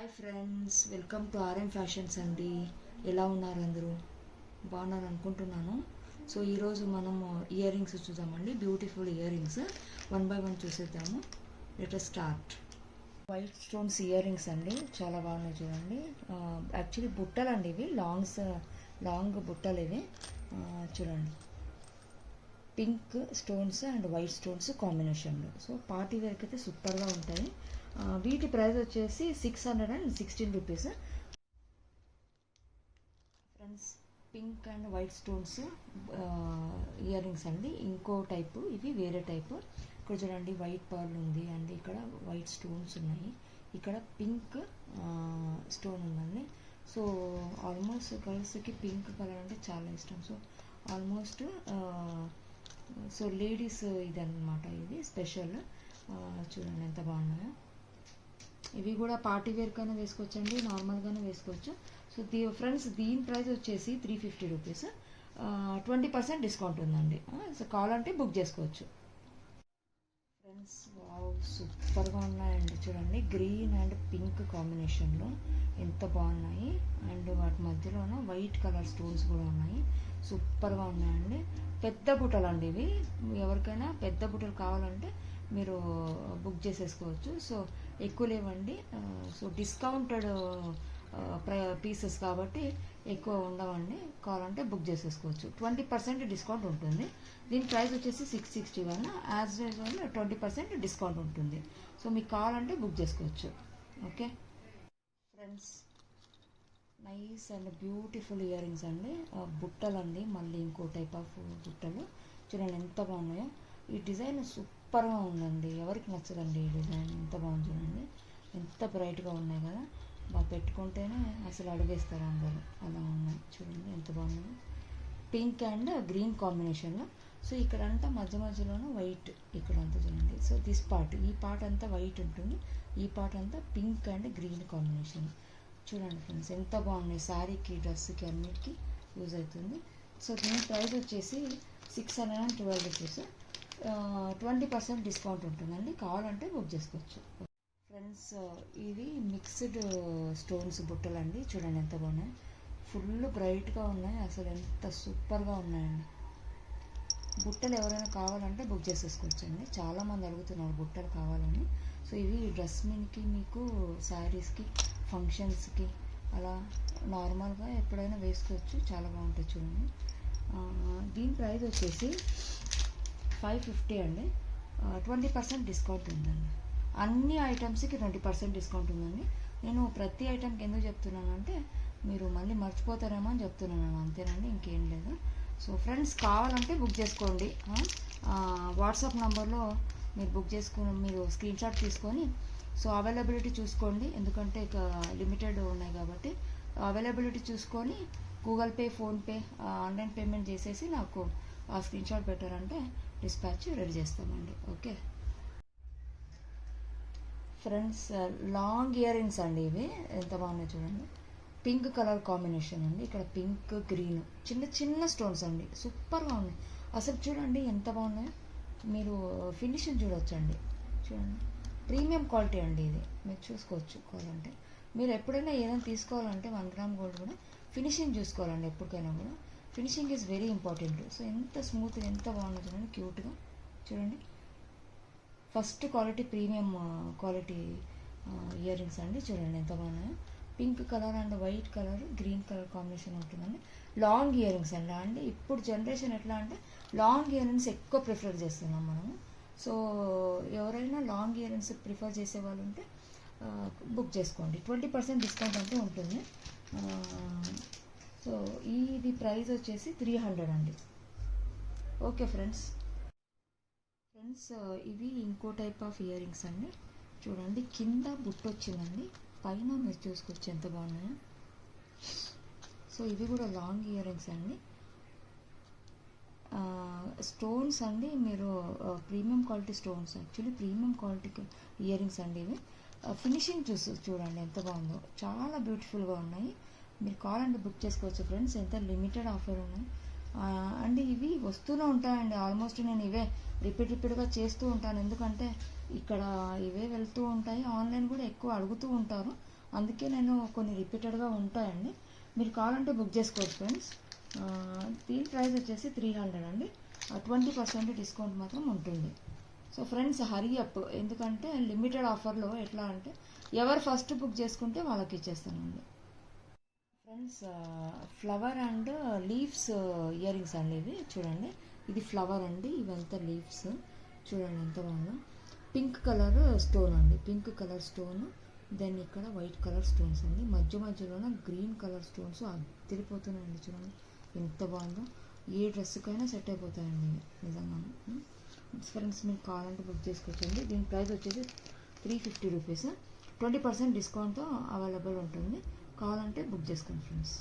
Hi friends, welcome to RM fashions అండి. ఎలా ఉన్నారు అందరూ? బాగున్నారు అనుకుంటున్నాను. సో ఈరోజు మనము ఇయర్ రింగ్స్ చూద్దామండి. Beautiful ear rings one by one చూసేద్దాము. Let start. White stones ear rings అండి, చాలా బాగున్నాయి చూడండి. యాక్చువల్లీ బుట్టలు అండి ఇవి, లాంగ్ బుట్టలు ఇవి. చూడండి, pink stones and white stones కాంబినేషన్లో. సో పార్టీ వేర్కి అయితే సూపర్గా ఉంటాయి. వీటి ప్రైస్ వచ్చేసి 616 rupees. Friends, pink and white stones ear rings అండి. ఇంకో టైపు, ఇవి వేరే టైపు. ఇక్కడ చూడండి, వైట్ పర్ల్ ఉంది అండ్ ఇక్కడ వైట్ స్టోన్స్ ఉన్నాయి. ఇక్కడ పింక్ స్టోన్ ఉందండి. సో ఆల్మోస్ట్ గర్ల్స్కి పింక్ కలర్ అంటే చాలా ఇష్టం. సో ఆల్మోస్ట్ సో లేడీస్ ఇదన్నమాట, ఇది స్పెషల్. చూడండి ఎంత బాగున్నాయో. ఇవి కూడా పార్టీ వేర్కైనా వేసుకోవచ్చండి, నార్మల్గానే వేసుకోవచ్చు. సో ఫ్రెండ్స్, దీని ప్రైస్ వచ్చేసి 350 రూపీస్. 20% డిస్కౌంట్ ఉందండి. సో కావాలంటే బుక్ చేసుకోవచ్చు. ఫ్రెండ్స్, వావ్, సూపర్గా ఉన్నాయండి. చూడండి, గ్రీన్ అండ్ పింక్ కాంబినేషన్లో ఎంత బాగున్నాయి. అండ్ వాటి మధ్యలోన వైట్ కలర్ స్టోన్స్ కూడా ఉన్నాయి. సూపర్గా ఉన్నాయండి. పెద్ద బుట్టలు అండి ఇవి. ఎవరికైనా పెద్ద బుట్టలు కావాలంటే మీరు బుక్ చేసేసుకోవచ్చు. సో ఎక్కువ లేవండి. సో డిస్కౌంటెడ్ పీసెస్ కాబట్టి ఎక్కువ ఉండవండి. కావాలంటే బుక్ చేసేసుకోవచ్చు. 20% డిస్కౌంట్ ఉంటుంది. దీని ప్రైస్ వచ్చేసి 661. యాజ్ యూజువల్ 20% డిస్కౌంట్ ఉంటుంది. సో మీకు కావాలంటే బుక్ చేసుకోవచ్చు. Okay friends, nice and beautiful ear rings అండి. బుట్టలు అండి, మళ్ళీ ఇంకో టైప్ ఆఫ్ బుట్టలు. చూడండి ఎంత బాగున్నాయో. ఈ డిజైన్ సూపర్గా ఉందండి. ఎవరికి నచ్చదండి ఈ డిజైన్? ఎంత బాగుంది చూడండి. ఎంత బ్రైట్గా ఉన్నాయి కదా. బాగా పెట్టుకుంటేనే అసలు అడిగేస్తారు అందరూ, అలా ఉన్నాయి. చూడండి ఎంత బాగున్నాయి. పింక్ అండ్ గ్రీన్ కాంబినేషన్లో. సో ఇక్కడంతా మధ్యలోనూ వైట్, ఇక్కడంతా చూడండి. సో దిస్ పార్ట్, ఈ పార్ట్ అంతా వైట్ ఉంటుంది, ఈ పార్ట్ అంతా పింక్ అండ్ గ్రీన్ కాంబినేషన్. చూడండి ఫ్రెండ్స్, ఎంత బాగున్నాయి. శారీకి, డ్రెస్కి అన్నిటికీ యూజ్ అవుతుంది. సో దీని ప్రైస్ వచ్చేసి 612 రూపీస్. 20% డిస్కౌంట్ ఉంటుందండి. కావాలంటే బుక్ చేసుకోవచ్చు. ఫ్రెండ్స్, ఇవి మిక్స్డ్ స్టోన్స్ బుట్టలు అండి. చూడండి ఎంత బాగున్నాయి. ఫుల్ బ్రైట్గా ఉన్నాయి. అసలు ఎంత సూపర్గా ఉన్నాయండి. బుట్టలు ఎవరైనా కావాలంటే బుక్ చేసేసుకోవచ్చండి. చాలామంది అడుగుతున్నారు బుట్టలు కావాలని. సో ఇవి డ్రెస్ మీన్కి, మీకు శారీస్కి, ఫంక్షన్స్కి, అలా నార్మల్గా ఎప్పుడైనా వేసుకోవచ్చు. చాలా బాగుంటుంది చూడండి. దీని ప్రైస్ వచ్చేసి 550 అండి. 20% డిస్కౌంట్ ఉందండి. అన్ని ఐటమ్స్కి 20% డిస్కౌంట్ ఉందండి. నేను ప్రతి ఐటమ్కి ఎందుకు చెప్తున్నానంటే మీరు మళ్ళీ మర్చిపోతారేమో అని చెప్తున్నాను, అంతేనండి, ఇంకేం లేదు. సో ఫ్రెండ్స్, కావాలంటే బుక్ చేసుకోండి. వాట్సాప్ నెంబర్లో మీరు బుక్ చేసుకుని మీరు స్క్రీన్ షాట్ తీసుకొని, సో అవైలబిలిటీ చూసుకోండి. ఎందుకంటే ఇక లిమిటెడ్ ఉన్నాయి కాబట్టి అవైలబిలిటీ చూసుకొని Google pay, PhonePe, online payment చేసేసి నాకు ఆ స్క్రీన్ షాట్ పెట్టారంటే డిస్పాచ్ రెడీ చేస్తామండి. Okay friends, long ear rings అండి ఇవి. ఎంత బాగున్నాయి చూడండి. పింక్ కలర్ కాంబినేషన్ అండి. ఇక్కడ పింక్, గ్రీన్, చిన్న చిన్న స్టోన్స్ అండి. సూపర్గా ఉన్నాయి. అసలు చూడండి ఎంత బాగున్నాయో. మీరు ఫినిషింగ్ చూడొచ్చండి. చూడండి, ప్రీమియం క్వాలిటీ అండి ఇది. మీరు చూసుకోవచ్చు కావాలంటే. మీరు ఎప్పుడైనా ఏదైనా తీసుకోవాలంటే 1 గ్రామ్ గోల్డ్ కూడా ఫినిషింగ్ చూసుకోవాలండి. ఎప్పటికైనా కూడా finishing is very important. So ఎంత స్మూత్గా, ఎంత బాగుంది చూడండి, క్యూట్గా. చూడండి, first quality, premium quality ear rings అండి. చూడండి ఎంత బాగున్నాయో. Pink colour and white colour, green colour combination ఉంటుందండి. లాంగ్ ఇయర్ రింగ్స్ అండి. ఇప్పుడు జనరేషన్ ఎట్లా అంటే లాంగ్ ఇయర్ రింగ్స్ ఎక్కువ ప్రిఫర్ చేస్తున్నాం మనము. సో ఎవరైనా లాంగ్ ఇయర్ రింగ్స్ ప్రిఫర్ చేసే వాళ్ళు ఉంటే బుక్ చేసుకోండి. 20% డిస్కౌంట్ అంటూ ఉంటుంది. సో ఇది ప్రైస్ వచ్చేసి 300 అండి. ఓకే ఫ్రెండ్స్, ఇవి ఇంకో టైప్ ఆఫ్ ఇయర్ రింగ్స్ అండి. చూడండి, కింద బుట్ట వచ్చిందండి, పైన మీరు చూసుకోవచ్చు ఎంత బాగున్నాయో. సో ఇవి కూడా లాంగ్ ఇయర్ రింగ్స్ అండి. స్టోన్స్ అండి, మీరు premium quality stones, actually premium quality ear rings అండి ఇవి. ఫినిషింగ్ చూడండి ఎంత బాగుందో. చాలా బ్యూటిఫుల్గా ఉన్నాయి. మీరు కావాలంటే బుక్ చేసుకోవచ్చు ఫ్రెండ్స్. ఎంత లిమిటెడ్ ఆఫర్ ఉన్నాయి. అండ్ ఇవి వస్తూనే ఉంటాయండి. ఆల్మోస్ట్ నేను ఇవే రిపీట్గా చేస్తూ ఉంటాను. ఎందుకంటే ఇక్కడ ఇవే వెళ్తూ ఉంటాయి. ఆన్లైన్ కూడా ఎక్కువ అడుగుతూ ఉంటారు. అందుకే నేను కొన్ని రిపీటెడ్గా ఉంటాయండి. మీరు కావాలంటే బుక్ చేసుకోవచ్చు ఫ్రెండ్స్. దీని ప్రైస్ వచ్చేసి 300 అండి. 20% డిస్కౌంట్ మాత్రం ఉంటుంది. సో ఫ్రెండ్స్ హరీ అప్, ఎందుకంటే లిమిటెడ్ ఆఫర్లో ఎట్లా అంటే ఎవరు ఫస్ట్ బుక్ చేసుకుంటే వాళ్ళకి ఇచ్చేస్తానండి. Friends flower and leaves ear rings అండి ఇవి. చూడండి, ఇది ఫ్లవర్ అండి, ఇవంతా లీవ్స్. చూడండి ఎంత బాగుందో. పింక్ కలర్ స్టోన్ అండి, పింక్ కలర్ స్టోన్. దెన్ ఇక్కడ వైట్ కలర్ స్టోన్స్ అండి, మధ్యలోన గ్రీన్ కలర్ స్టోన్స్ అదిరిపోతున్నాయండి. చూడండి ఎంత బాగుందో. ఏ డ్రెస్కైనా సెట్ అయిపోతాయండి నిజంగా. ఫ్రెండ్స్ మీకు కావాలంటే బుక్ చేసుకోవచ్చండి. దీని ప్రైస్ వచ్చేసి 350 రూపీస్. 20% డిస్కౌంట్తో అవైలబుల్ ఉంటుంది. కావాలంటే బుక్ చేసుకోండి ఫ్రెండ్స్.